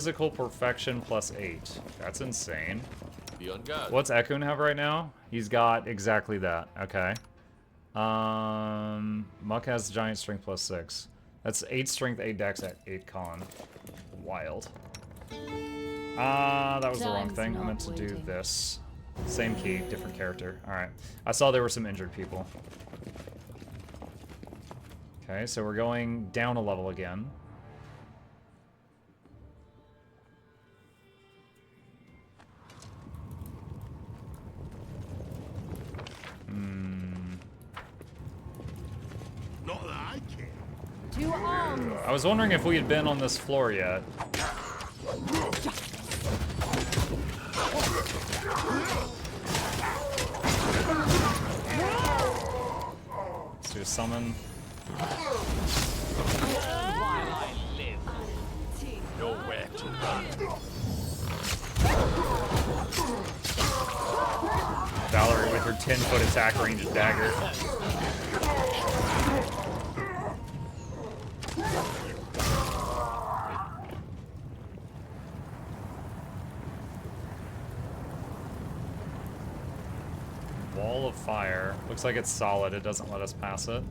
Physical perfection plus 8. That's insane. Be on guard. What's Ekun have right now? He's got exactly that. Okay. Muck has giant strength plus 6. That's 8 strength, 8 dex at 8 con. Wild. That was the wrong thing. I meant to do this. Same key, different character. Alright. I saw there were some injured people. Okay, so we're going down a level again. Not that I care. To arms. I was wondering if we had been on this floor yet. Let's do a summon. While I live, nowhere to run. Valerie with her 10-foot attack range dagger. Wall of fire. Looks like it's solid. It doesn't let us pass it.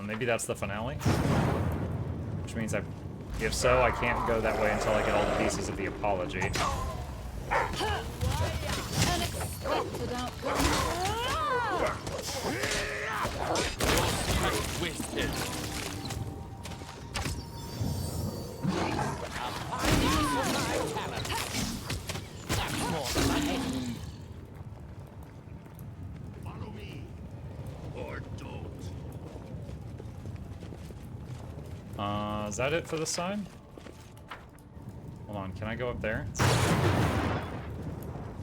Maybe that's the finale? Which means if so, I can't go that way until I get all the pieces of the apology. Unexpected outcome. Twisted. Follow me. Or don't. Is that it for the side? Hold on, can I go up there?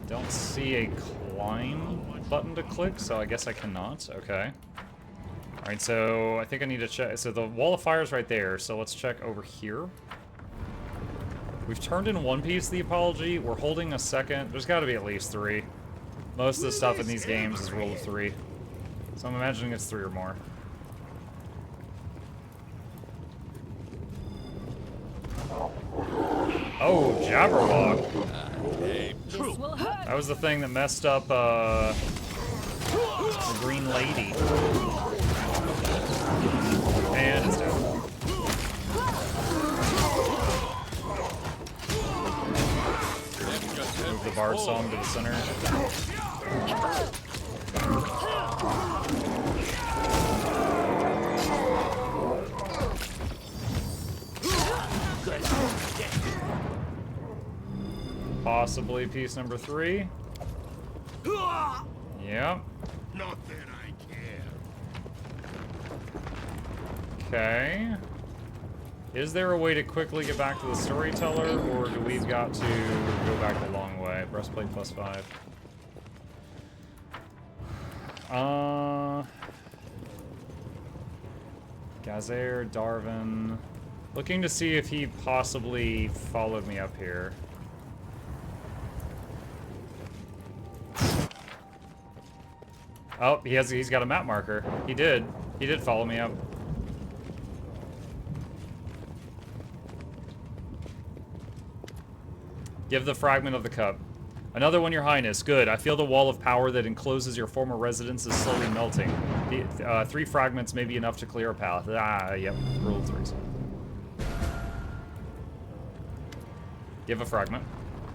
Don't see a climb button to click, so I guess I cannot. Okay. Alright, so I think I need to check. So the wall of fire is right there, so let's check over here. We've turned in one piece of the apology. We're holding a second. There's got to be at least 3. Most of the stuff in these games is rule of 3. So I'm imagining it's 3 or more. Oh, Jabberwock. This will hurt. That was the thing that messed up the Green Lady. And it's down. Move the bard song to the center. Possibly piece number 3. Yep. Not that I care. Okay. Is there a way to quickly get back to the storyteller, or do we got to go back the long way? Breastplate plus 5. Gazair, Darvin. Looking to see if he possibly followed me up here. Oh, he's got a map marker. He did follow me up. Give the fragment of the cup. Another one, Your Highness. Good. I feel the wall of power that encloses your former residence is slowly melting. The 3 fragments may be enough to clear a path. Yep. Rule of 3s. Give a fragment.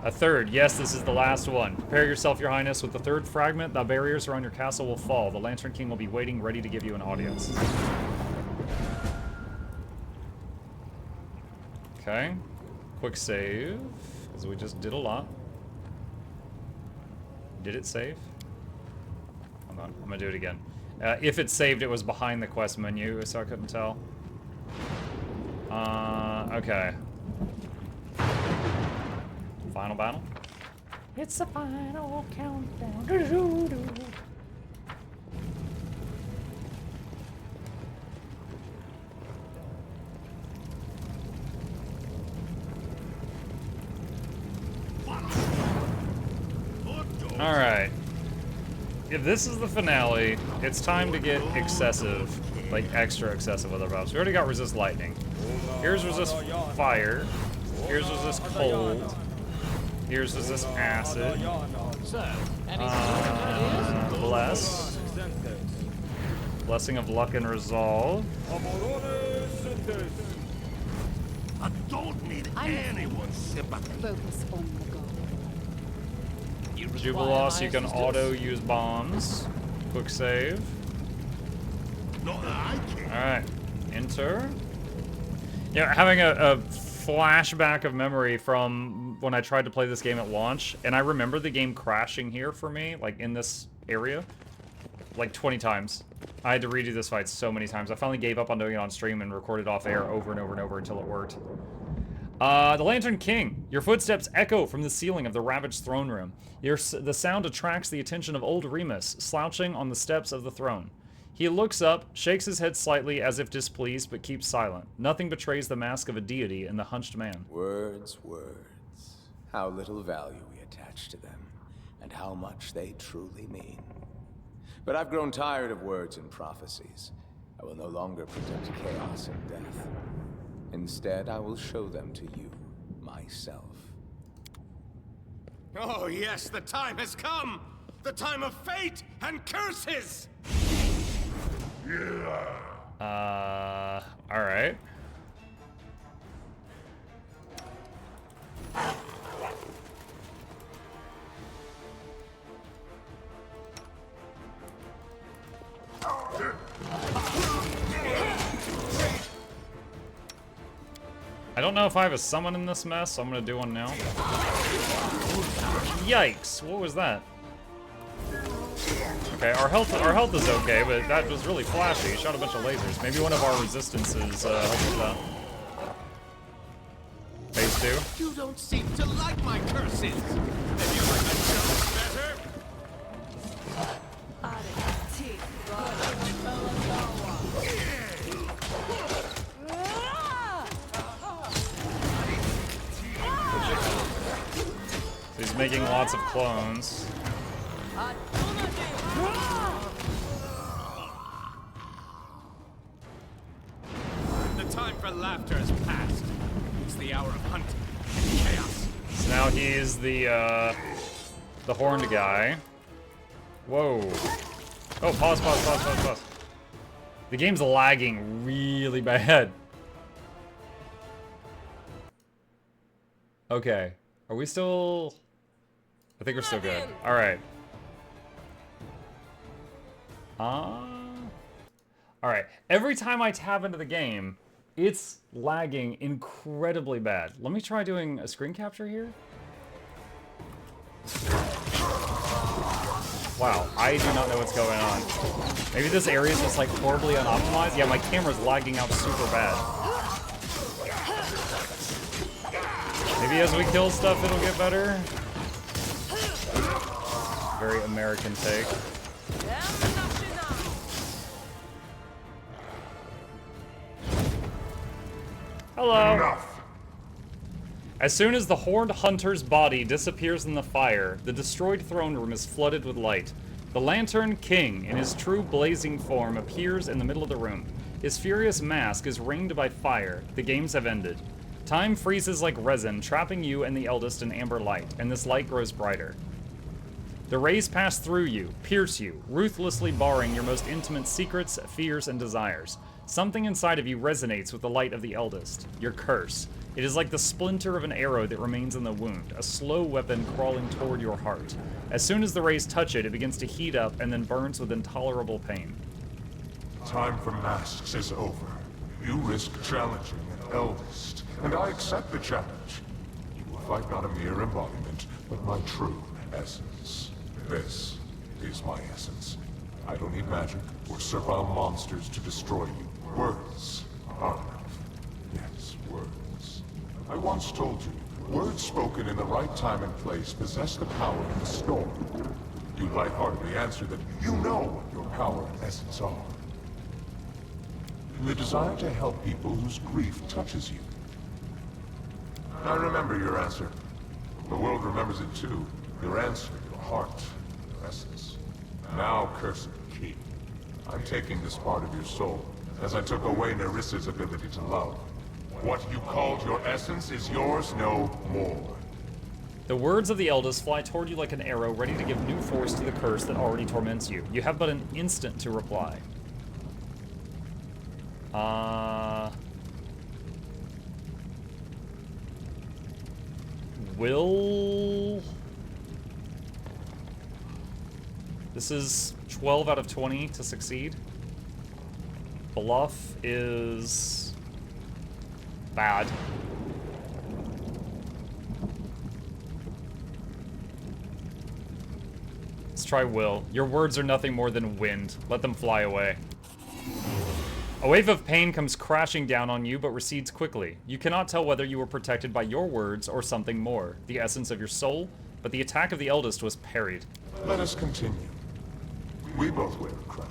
A third. Yes, this is the last one. Prepare yourself, Your Highness. With the 3rd fragment, the barriers around your castle will fall. The Lantern King will be waiting, ready to give you an audience. Okay. Quick save, because we just did a lot. Did it save? Hold on, I'm gonna do it again. If it saved, it was behind the quest menu, so I couldn't tell. Okay. Final battle? It's the final countdown. Doo-doo-doo. Alright. If this is the finale, it's time to get excessive. Like, extra excessive with our buffs. We already got resist lightning. Here's resist fire. Here's resist cold. Here's resist acid. So, any ideas? Bless. Blessing of luck and resolve. I don't need anyone's sympathy. Focus on the goal. You require Jubiloss, my you can assistance? auto use bombs. Quick save. Not that I can. Alright. Enter. Yeah, having a flashback of memory from when I tried to play this game at launch, and I remember the game crashing here for me, like in this area, like 20 times. I had to redo this fight so many times. I finally gave up on doing it on stream and recorded off air over and over and over until it worked. The Lantern King. Your footsteps echo from the ceiling of the ravaged throne room. The sound attracts the attention of old Remus, slouching on the steps of the throne. He looks up, shakes his head slightly as if displeased, but keeps silent. Nothing betrays the mask of a deity in the hunched man. Words, words. How little value we attach to them, and how much they truly mean. But I've grown tired of words and prophecies. I will no longer predict chaos and death. Instead, I will show them to you, myself. Oh yes, the time has come! The time of fate and curses! Alright. I don't know if I have a summon in this mess, so I'm gonna do one now. Yikes, what was that? Okay, our health is okay, but that was really flashy. Shot a bunch of lasers. Maybe one of our resistances helped with that. Phase 2. You don't seem to like my curses! Then you like my jokes better? He's making lots of clones. The time for laughter has passed. It's the hour of hunting and chaos. So now he's the horned guy. Whoa. Oh, pause. The game's lagging really bad. Okay. Are we still... I think we're still good. Alright. Alright. Every time I tab into the game, it's lagging incredibly bad. Let me try doing a screen capture here. Wow, I do not know what's going on. Maybe this area is just like horribly unoptimized. Yeah, my camera's lagging out super bad. Maybe as we kill stuff, it'll get better. Very American take. Hello. Enough. As soon as the horned hunter's body disappears in the fire, the destroyed throne room is flooded with light. The Lantern King, in his true blazing form, appears in the middle of the room. His furious mask is ringed by fire. The games have ended. Time freezes like resin, trapping you and the eldest in amber light, and this light grows brighter. The rays pass through you, pierce you, ruthlessly barring your most intimate secrets, fears, and desires. Something inside of you resonates with the light of the eldest, your curse. It is like the splinter of an arrow that remains in the wound, a slow weapon crawling toward your heart. As soon as the rays touch it, it begins to heat up and then burns with intolerable pain. Time for masks is over. You risk challenging an eldest, and I accept the challenge. You will fight not a mere embodiment, but my true essence. This is my essence. I don't need magic or servile monsters to destroy you. Words are enough. Yes, words. I once told you, words spoken in the right time and place possess the power of the storm. You lightheartedly answer that you know what your power and essence are. The desire to help people whose grief touches you. I remember your answer. The world remembers it too. Your answer, your heart, your essence. Now, cursed King, I'm taking this part of your soul, as I took away Nerissa's ability to love. What you called your essence is yours no more. The words of the eldest fly toward you like an arrow, ready to give new force to the curse that already torments you. You have but an instant to reply. This is 12 out of 20 to succeed. Bluff is bad. Let's try will. Your words are nothing more than wind. Let them fly away. A wave of pain comes crashing down on you, but recedes quickly. You cannot tell whether you were protected by your words or something more, the essence of your soul, but the attack of the eldest was parried. Let us continue. We both wear a crown.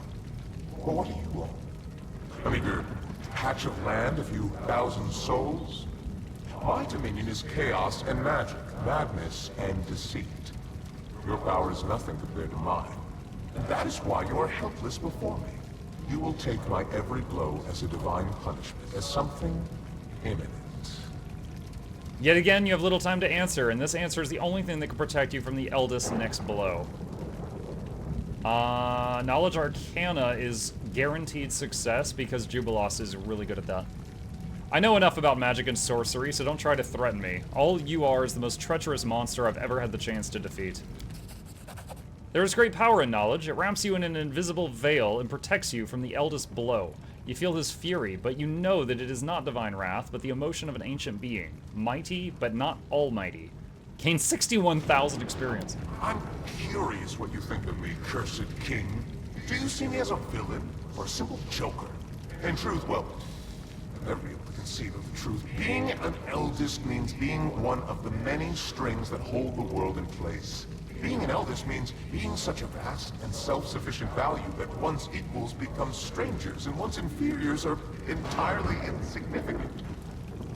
But what do you want? A meager patch of land, a few thousand souls? My dominion is chaos and magic, madness and deceit. Your power is nothing compared to mine, and that is why you are helpless before me. You will take my every blow as a divine punishment, as something imminent. Yet again, you have little time to answer, and this answer is the only thing that can protect you from the eldest's next blow. Knowledge Arcana is guaranteed success because Jubilos is really good at that. I know enough about magic and sorcery, so don't try to threaten me. All you are is the most treacherous monster I've ever had the chance to defeat. There is great power in knowledge. It wraps you in an invisible veil and protects you from the eldest blow. You feel his fury, but you know that it is not divine wrath, but the emotion of an ancient being. Mighty, but not almighty. Gain 61,000 experience. I'm curious what you think of me, cursed king. Do you see me as a villain or a simple joker? In truth, well, I've never been able to conceive of the truth. Being an eldest means being one of the many strings that hold the world in place. Being an eldest means being such a vast and self-sufficient value that one's equals become strangers and one's inferiors are entirely insignificant.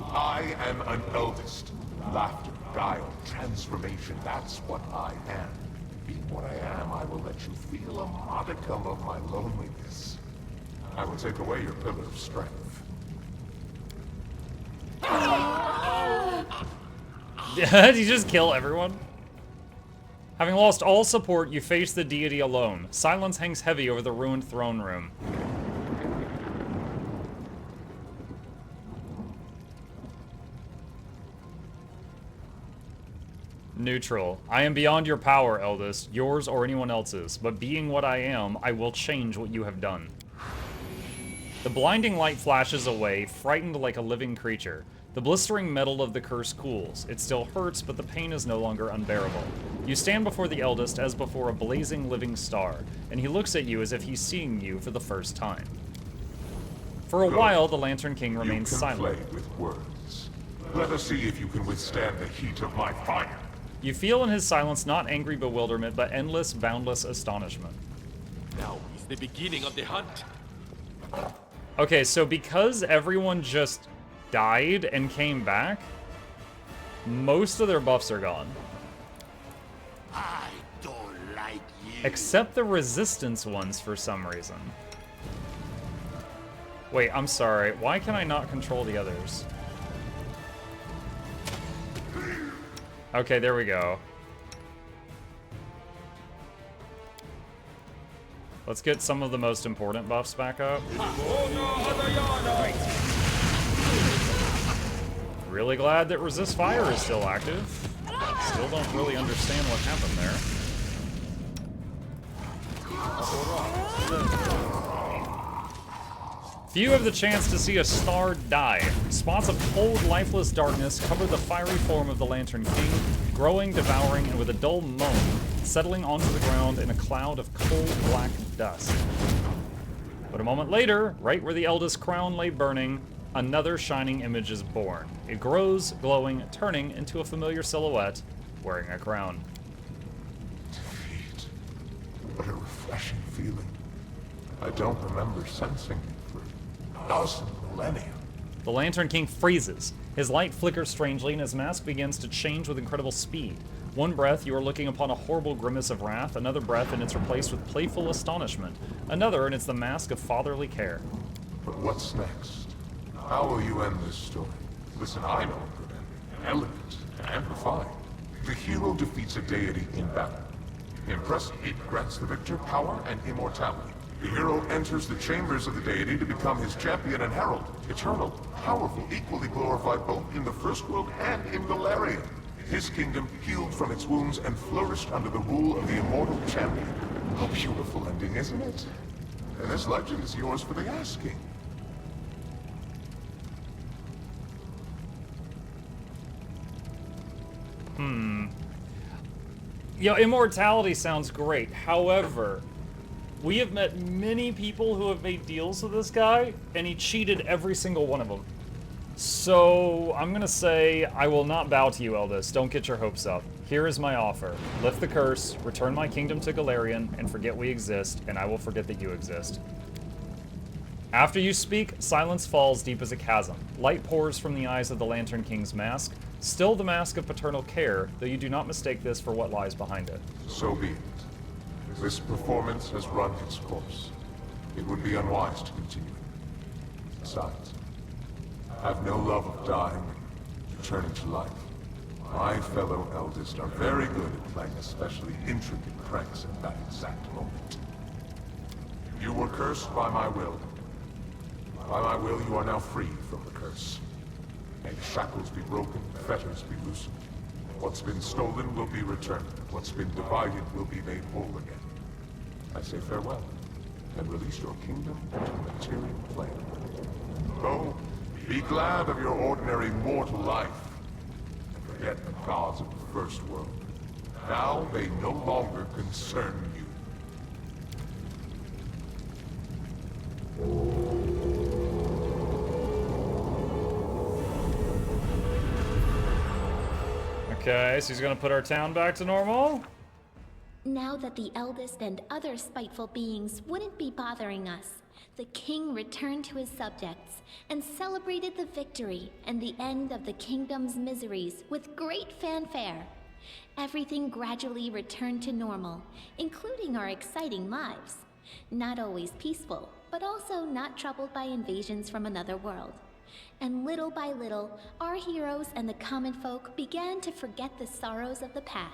I am an eldest. Laughter, guile, transformation, that's what I am. Being what I am, I will let you feel a modicum of my loneliness. I will take away your pillar of strength. Did you just kill everyone? Having lost all support, you face the deity alone. Silence hangs heavy over the ruined throne room. Neutral. I am beyond your power, eldest, yours or anyone else's, but being what I am, I will change what you have done. The blinding light flashes away, frightened like a living creature. The blistering metal of the curse cools. It still hurts, but the pain is no longer unbearable. You stand before the eldest as before a blazing living star, and he looks at you as if he's seeing you for the first time. For a while, the Lantern King remains silent. You can play with words. Let us see if you can withstand the heat of my fire. You feel in his silence not angry bewilderment, but endless, boundless astonishment. Now is the beginning of the hunt. Okay, so because everyone just died and came back, most of their buffs are gone. I don't like you. Except the resistance ones for some reason. Wait, I'm sorry. Why can I not control the others? Okay, there we go. Let's get some of the most important buffs back up. Really glad that resist fire is still active. Still don't really understand what happened there. Few have the chance to see a star die. Spots of cold, lifeless darkness cover the fiery form of the Lantern King, growing, devouring, and with a dull moan, settling onto the ground in a cloud of cold, black dust. But a moment later, right where the eldest crown lay burning, another shining image is born. It grows, glowing, turning into a familiar silhouette, wearing a crown. Defeat. What a refreshing feeling. I don't remember sensing it for a dozen millennia. The Lantern King freezes. His light flickers strangely, and his mask begins to change with incredible speed. One breath, you are looking upon a horrible grimace of wrath. Another breath, and it's replaced with playful astonishment. Another, and it's the mask of fatherly care. But what's next? How will you end this story? Listen, I know a good ending. Elegant and refined. The hero defeats a deity in battle. Impressive, it grants the victor power and immortality. The hero enters the chambers of the deity to become his champion and herald. Eternal, powerful, equally glorified both in the first world and in Galarian. His kingdom healed from its wounds and flourished under the rule of the immortal champion. A beautiful ending, isn't it? And this legend is yours for the asking. Immortality sounds great. However, we have met many people who have made deals with this guy, and he cheated every single one of them. So, I'm gonna say, I will not bow to you, Eldest. Don't get your hopes up. Here is my offer. Lift the curse, return my kingdom to Galarian, and forget we exist, and I will forget that you exist. After you speak, silence falls deep as a chasm. Light pours from the eyes of the Lantern King's mask, still the mask of paternal care, though you do not mistake this for what lies behind it. So be it. This performance has run its course. It would be unwise to continue. Besides, I have no love of dying and returning to life. My fellow eldest are very good at playing especially intricate pranks at that exact moment. You were cursed by my will. By my will, you are now free from the curse. May shackles be broken, fetters be loosened. What's been stolen will be returned. What's been divided will be made whole again. I say farewell, and release your kingdom into the material plane. Go, be glad of your ordinary mortal life, and forget the gods of the first world. Now they no longer concern you. Okay, so he's gonna put our town back to normal? Now that the eldest and other spiteful beings wouldn't be bothering us, the king returned to his subjects and celebrated the victory and the end of the kingdom's miseries with great fanfare. Everything gradually returned to normal, including our exciting lives. Not always peaceful, but also not troubled by invasions from another world. And little by little, our heroes and the common folk began to forget the sorrows of the past.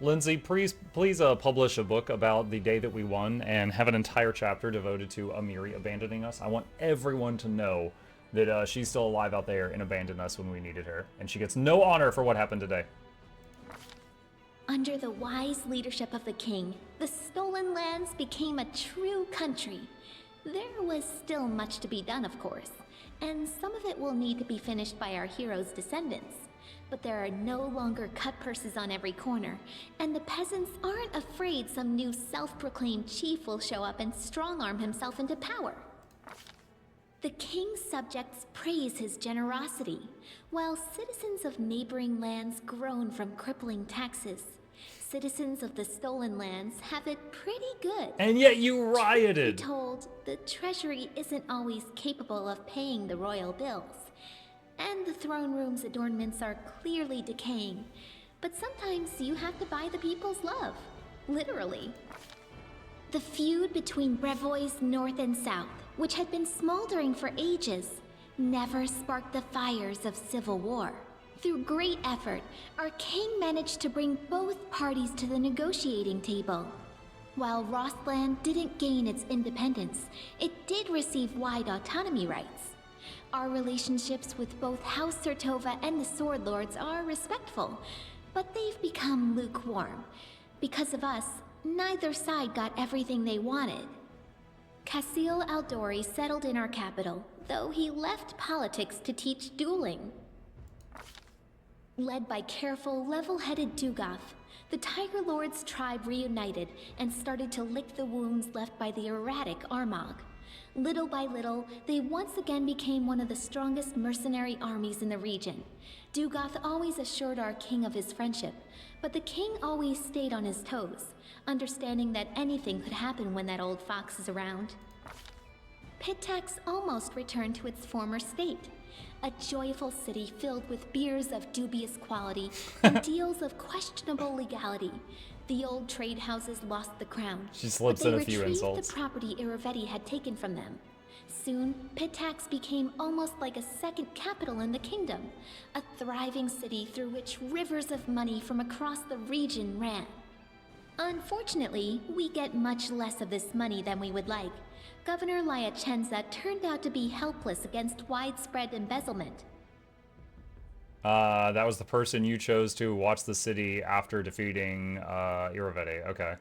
Lindsay, please publish a book about the day that we won and have an entire chapter devoted to Amiri abandoning us. I want everyone to know that she's still alive out there and abandoned us when we needed her. And she gets no honor for what happened today. Under the wise leadership of the king, the stolen lands became a true country. There was still much to be done, of course, and some of it will need to be finished by our heroes' descendants. But there are no longer cut purses on every corner, and the peasants aren't afraid some new self-proclaimed chief will show up and strong-arm himself into power. The king's subjects praise his generosity, while citizens of neighboring lands groan from crippling taxes. Citizens of the stolen lands have it pretty good. And yet you rioted! Be told, the treasury isn't always capable of paying the royal bills. And the throne room's adornments are clearly decaying. But sometimes you have to buy the people's love. Literally. The feud between Brevois North and South, which had been smoldering for ages, never sparked the fires of civil war. Through great effort, our king managed to bring both parties to the negotiating table. While Rostland didn't gain its independence, it did receive wide autonomy rights. Our relationships with both House Sertova and the Sword Lords are respectful, but they've become lukewarm. Because of us, neither side got everything they wanted. Casil Aldori settled in our capital, though he left politics to teach dueling. Led by careful, level-headed Dugoth, the Tiger Lord's tribe reunited and started to lick the wounds left by the erratic Armagh. Little by little, they once again became one of the strongest mercenary armies in the region. Dugoth always assured our king of his friendship, but the king always stayed on his toes, understanding that anything could happen when that old fox is around. Pitax almost returned to its former state, a joyful city filled with beers of dubious quality and deals of questionable legality. The old trade houses lost the crown. She slips in a few insults. They retrieved the property Iravetti had taken from them. Soon, Pitax became almost like a second capital in the kingdom, a thriving city through which rivers of money from across the region ran. Unfortunately, we get much less of this money than we would like. Governor Liachenza turned out to be helpless against widespread embezzlement. That was the person you chose to watch the city after defeating Iravete. Okay.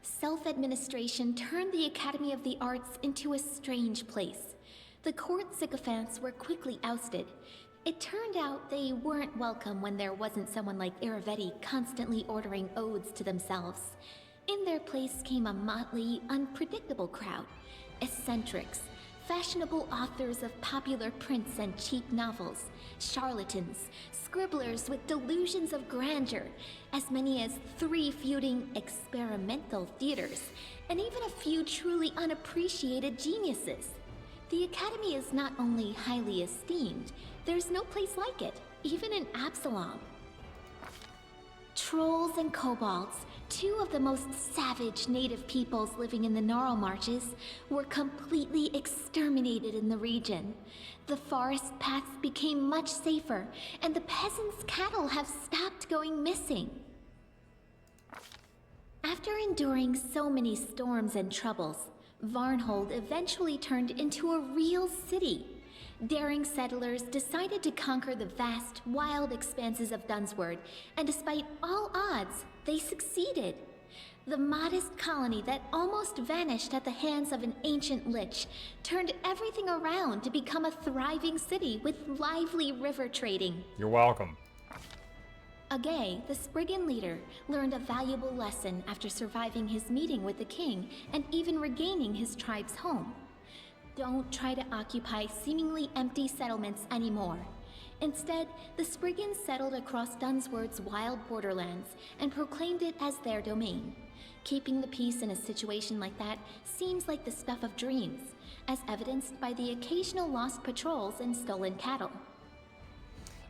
Self-administration turned the Academy of the Arts into a strange place. The court sycophants were quickly ousted. It turned out they weren't welcome when there wasn't someone like Iravete constantly ordering odes to themselves. In their place came a motley, unpredictable crowd. Eccentrics, fashionable authors of popular prints and cheap novels, charlatans, scribblers with delusions of grandeur, as many as 3 feuding experimental theaters, and even a few truly unappreciated geniuses. The Academy is not only highly esteemed, there's no place like it, even in Absalom. Trolls and kobolds, 2 of the most savage native peoples living in the Gnarl Marches, were completely exterminated in the region. The forest paths became much safer, and the peasants' cattle have stopped going missing. After enduring so many storms and troubles, Varnhold eventually turned into a real city. Daring settlers decided to conquer the vast, wild expanses of Dunsword, and despite all odds, they succeeded. The modest colony that almost vanished at the hands of an ancient lich turned everything around to become a thriving city with lively river trading. You're welcome. Agay, the Spriggan leader, learned a valuable lesson after surviving his meeting with the king and even regaining his tribe's home. Don't try to occupy seemingly empty settlements anymore. Instead, the Spriggans settled across Dunsword's wild borderlands and proclaimed it as their domain. Keeping the peace in a situation like that seems like the stuff of dreams, as evidenced by the occasional lost patrols and stolen cattle.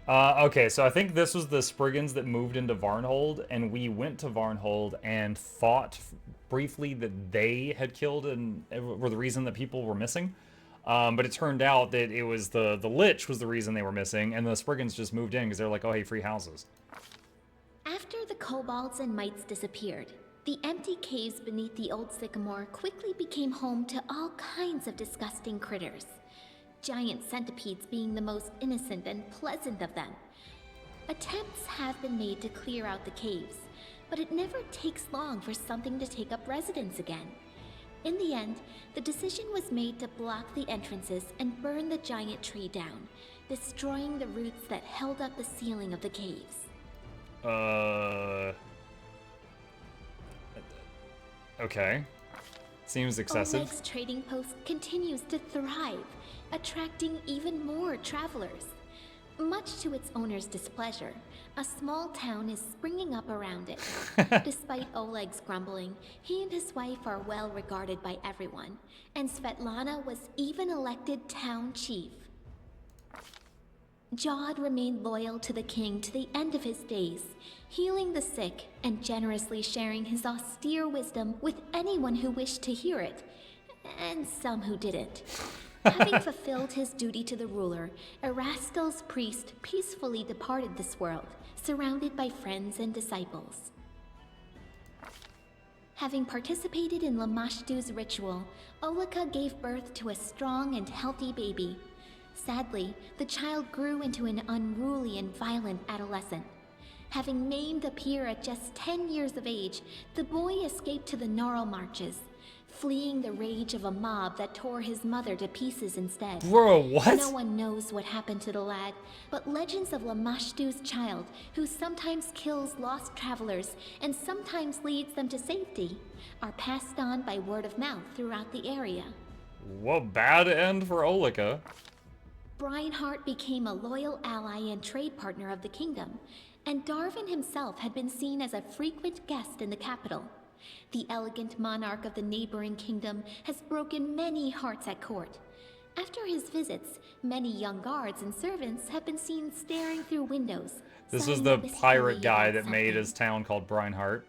Okay, so I think this was the Spriggans that moved into Varnhold, and we went to Varnhold and thought briefly that they had killed and were the reason that people were missing. But it turned out that it was the Lich was the reason they were missing, and the Spriggans just moved in because they're like, oh, hey, free houses. After the kobolds and mites disappeared, the empty caves beneath the old sycamore quickly became home to all kinds of disgusting critters. Giant centipedes being the most innocent and pleasant of them. Attempts have been made to clear out the caves, but it never takes long for something to take up residence again. In the end, the decision was made to block the entrances and burn the giant tree down, destroying the roots that held up the ceiling of the caves. Okay. Seems excessive. Oleg's trading post continues to thrive, attracting even more travelers. Much to its owner's displeasure, a small town is springing up around it. Despite Oleg's grumbling, he and his wife are well regarded by everyone, and Svetlana was even elected town chief. Jod remained loyal to the king to the end of his days, healing the sick and generously sharing his austere wisdom with anyone who wished to hear it, and some who didn't. Having fulfilled his duty to the ruler, Erastel's priest peacefully departed this world, surrounded by friends and disciples. Having participated in Lamashtu's ritual, Olika gave birth to a strong and healthy baby. Sadly, the child grew into an unruly and violent adolescent. Having maimed a peer at just 10 years of age, the boy escaped to the Gnarl Marches, fleeing the rage of a mob that tore his mother to pieces instead. Bro, what? No one knows what happened to the lad, but legends of Lamashtu's child, who sometimes kills lost travelers and sometimes leads them to safety, are passed on by word of mouth throughout the area. What bad end for Olika. Breinhardt became a loyal ally and trade partner of the kingdom, and Darvin himself had been seen as a frequent guest in the capital. The elegant monarch of the neighboring kingdom has broken many hearts at court. After his visits, many young guards and servants have been seen staring through windows. This was the pirate guy that made his town called Breinhardt.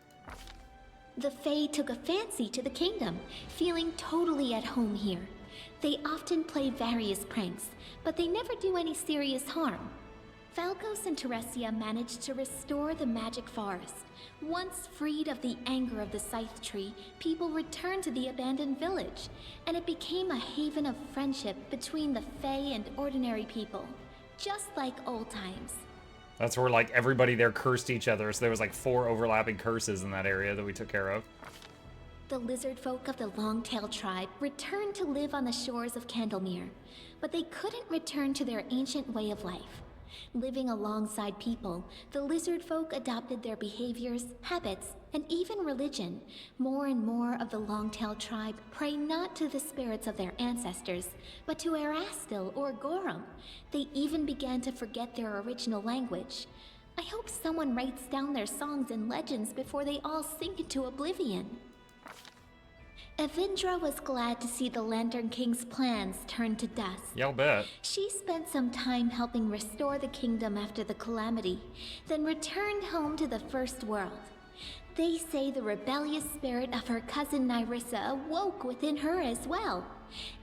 The Fae took a fancy to the kingdom, feeling totally at home here. They often play various pranks, but they never do any serious harm. Falcos and Teresia managed to restore the magic forest. Once freed of the anger of the Scythe Tree, people returned to the abandoned village, and it became a haven of friendship between the Fae and ordinary people, just like old times. That's where, like, everybody there cursed each other, so there was, like, 4 overlapping curses in that area that we took care of. The lizard folk of the Longtail tribe returned to live on the shores of Candlemere, but they couldn't return to their ancient way of life. Living alongside people, the lizard folk adopted their behaviors, habits, and even religion. More and more of the Longtail tribe pray not to the spirits of their ancestors, but to Erastil or Gorum. They even began to forget their original language. I hope someone writes down their songs and legends before they all sink into oblivion. Evindra was glad to see the Lantern King's plans turn to dust. Yeah, I'll bet. She spent some time helping restore the kingdom after the calamity, then returned home to the First World. They say the rebellious spirit of her cousin Nyrissa awoke within her as well.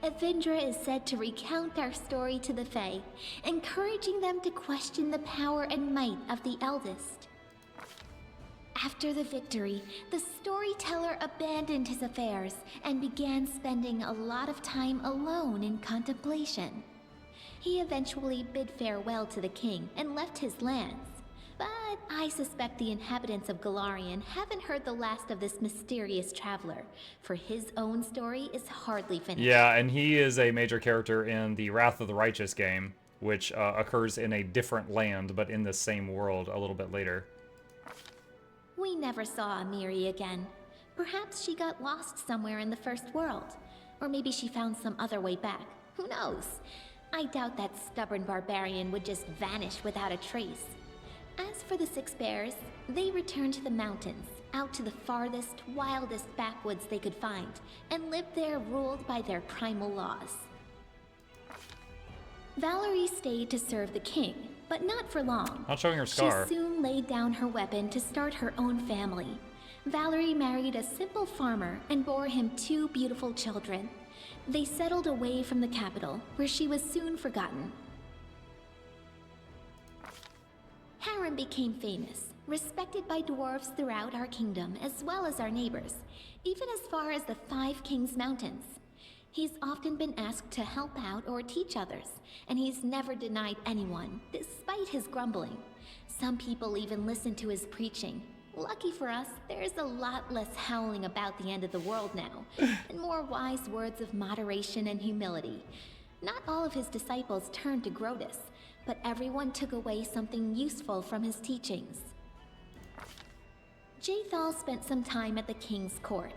Evindra is said to recount our story to the Fae, encouraging them to question the power and might of the eldest. After the victory, the storyteller abandoned his affairs and began spending a lot of time alone in contemplation. He eventually bid farewell to the king and left his lands. But I suspect the inhabitants of Golarion haven't heard the last of this mysterious traveler, for his own story is hardly finished. Yeah, and he is a major character in the Wrath of the Righteous game, which occurs in a different land, but in the same world a little bit later. We never saw Amiri again. Perhaps she got lost somewhere in the First World. Or maybe she found some other way back. Who knows? I doubt that stubborn barbarian would just vanish without a trace. As for the Six Bears, they returned to the mountains, out to the farthest, wildest backwoods they could find, and lived there ruled by their primal laws. Valerie stayed to serve the king, but not for long. Not showing her scar. She soon laid down her weapon to start her own family. Valerie married a simple farmer and bore him 2 beautiful children. They settled away from the capital, where she was soon forgotten. Harrim became famous, respected by dwarves throughout our kingdom, as well as our neighbors, even as far as the 5 Kings Mountains. He's often been asked to help out or teach others, and he's never denied anyone, despite his grumbling. Some people even listen to his preaching. Lucky for us, there's a lot less howling about the end of the world now, and more wise words of moderation and humility. Not all of his disciples turned to Grotus, but everyone took away something useful from his teachings. Jaethal spent some time at the king's court,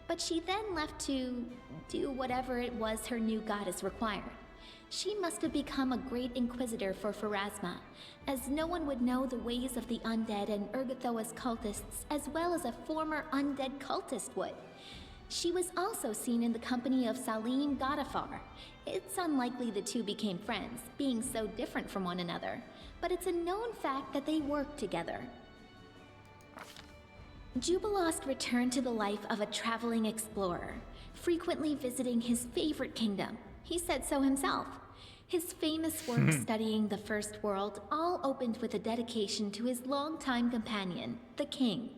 but she then left to do whatever it was her new goddess required. She must have become a great inquisitor for Pharasma, as no one would know the ways of the undead and Urgathoa's cultists as well as a former undead cultist would. She was also seen in the company of Salim Godafar. It's unlikely the two became friends, being so different from one another, but it's a known fact that they worked together. Jubilost returned to the life of a traveling explorer, frequently visiting his favorite kingdom. He said so himself. His famous work studying the First World all opened with a dedication to his longtime companion, the king.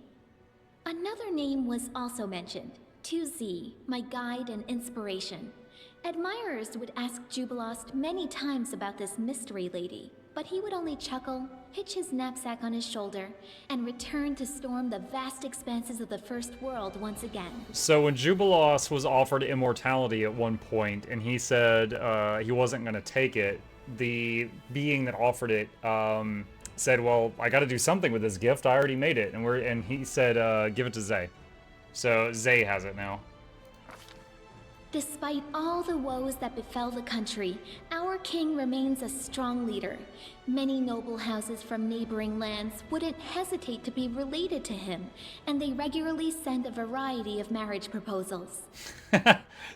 Another name was also mentioned, 2Z, my guide and inspiration. Admirers would ask Jubilost many times about this mystery lady, but he would only chuckle, hitch his knapsack on his shoulder, and return to storm the vast expanses of the First World once again. So when Jubilost was offered immortality at one point, and he said he wasn't going to take it, the being that offered it said, well, I got to do something with this gift. I already made it. And he said, give it to Zay. So Zay has it now. Despite all the woes that befell the country, our king remains a strong leader. Many noble houses from neighboring lands wouldn't hesitate to be related to him, and they regularly send a variety of marriage proposals.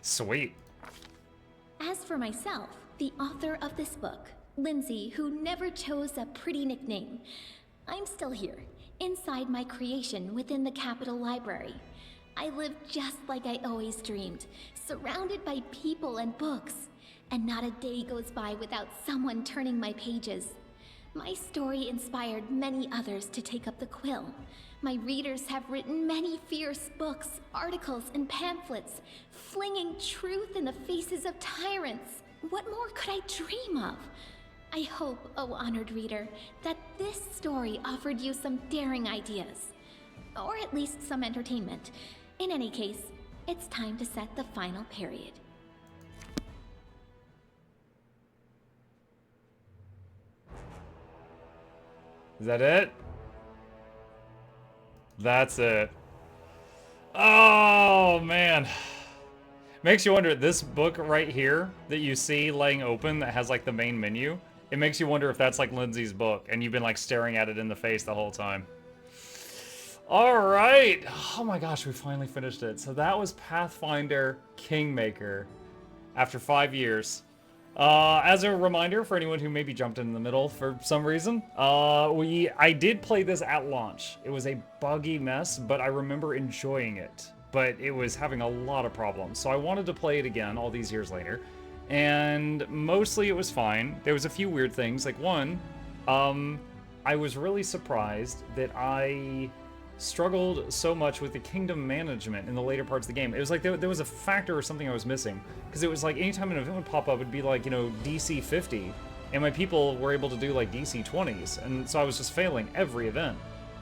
Sweet. As for myself, the author of this book, Lindsay, who never chose a pretty nickname, I'm still here, inside my creation within the Capitol Library. I live just like I always dreamed, surrounded by people and books. And not a day goes by without someone turning my pages. My story inspired many others to take up the quill. My readers have written many fierce books, articles, and pamphlets, flinging truth in the faces of tyrants. What more could I dream of? I hope, oh honored reader, that this story offered you some daring ideas. Or at least some entertainment. In any case, it's time to set the final period. Is that it? That's it. Oh, man. Makes you wonder, this book right here that you see laying open that has like the main menu, it makes you wonder if that's like Lindsay's book and you've been like staring at it in the face the whole time. All right. Oh my gosh, we finally finished it. So that was Pathfinder Kingmaker after 5 years. As a reminder for anyone who maybe jumped in the middle for some reason, I did play this at launch. It was a buggy mess, but I remember enjoying it. But it was having a lot of problems, so I wanted to play it again all these years later. And mostly it was fine. There was a few weird things, like one, I was really surprised that I struggled so much with the kingdom management in the later parts of the game. It was like there was a factor or something I was missing, because it was like anytime an event would pop up, it'd be like, you know, DC 50, and my people were able to do like DC 20s, and so I was just failing every event,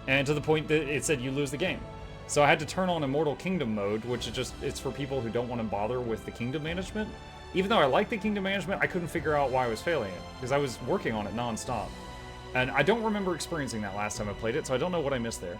and to the point that it said you lose the game. So I had to turn on Immortal Kingdom mode, which is just, it's for people who don't want to bother with the kingdom management. Even though I like the kingdom management, I couldn't figure out why I was failing it, because I was working on it non-stop. And I don't remember experiencing that last time I played it, so I don't know what I missed there.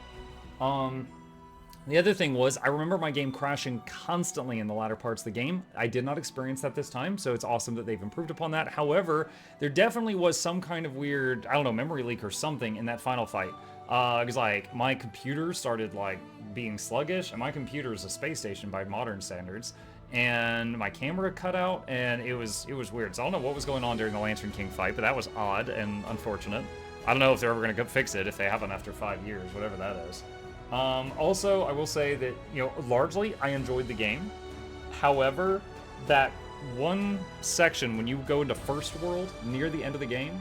The other thing was, I remember my game crashing constantly in the latter parts of the game. I did not experience that this time, so it's awesome that they've improved upon that. However, there definitely was some kind of weird, I don't know, memory leak or something in that final fight. Because like, my computer started like being sluggish, and my computer is a space station by modern standards, and my camera cut out, and it was weird. So I don't know what was going on during the Lantern King fight, but that was odd and unfortunate. I don't know if they're ever going to fix it, if they haven't after 5 years, whatever that is. Also, I will say that, you know, largely I enjoyed the game. However, that one section when you go into First World near the end of the game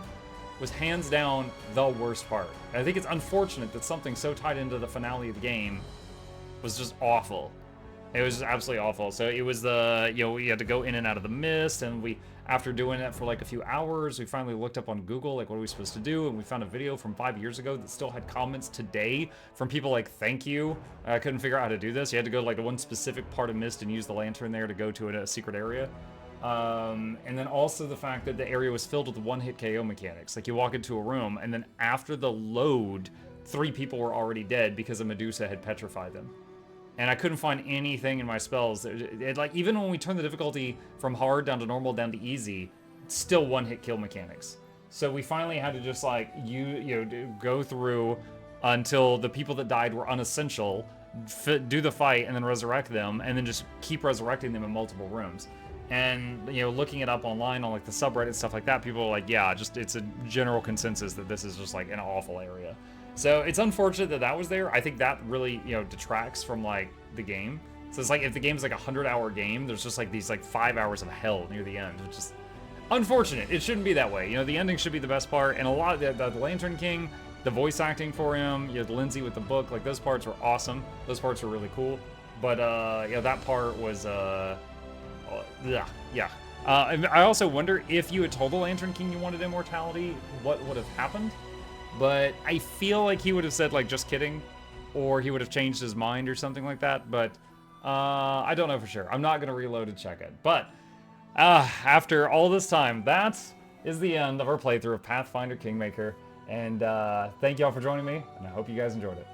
was hands down the worst part. And I think it's unfortunate that something so tied into the finale of the game was just awful. It was just absolutely awful. So it was the, you know, we had to go in and out of the mist, and we, after doing that for like a few hours, we finally looked up on Google, like, what are we supposed to do? And we found a video from 5 years ago that still had comments today from people like, thank you. I couldn't figure out how to do this. You had to go to like one specific part of mist and use the lantern there to go to a secret area. And then also the fact that the area was filled with one-hit KO mechanics. Like, you walk into a room, and then after the load, 3 people were already dead because a Medusa had petrified them. And I couldn't find anything in my spells. Like, even when we turned the difficulty from hard down to normal down to easy, still one-hit kill mechanics. So we finally had to just like, go through until the people that died were unessential, do the fight, and then resurrect them, and then just keep resurrecting them in multiple rooms. And, you know, looking it up online on like the subreddit, stuff like that, people are like, yeah, just, it's a general consensus that this is just like an awful area. So it's unfortunate that that was there. I think that really, you know, detracts from like the game. So it's like, if the game's like a 100-hour game, there's just like these like 5 hours of hell near the end, which is unfortunate. It shouldn't be that way. You know, the ending should be the best part. And a lot of the Lantern King, the voice acting for him, you know, Lindsay with the book, like those parts were awesome. Those parts were really cool. But you know, that part was yeah. And I also wonder if you had told the Lantern King you wanted immortality, what would have happened? But I feel like he would have said, like, just kidding, or he would have changed his mind or something like that, but I don't know for sure. I'm not going to reload and check it. But after all this time, that is the end of our playthrough of Pathfinder Kingmaker, and thank y'all for joining me, and I hope you guys enjoyed it.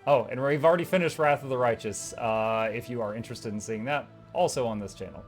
Oh, and we've already finished Wrath of the Righteous, if you are interested in seeing that, also on this channel.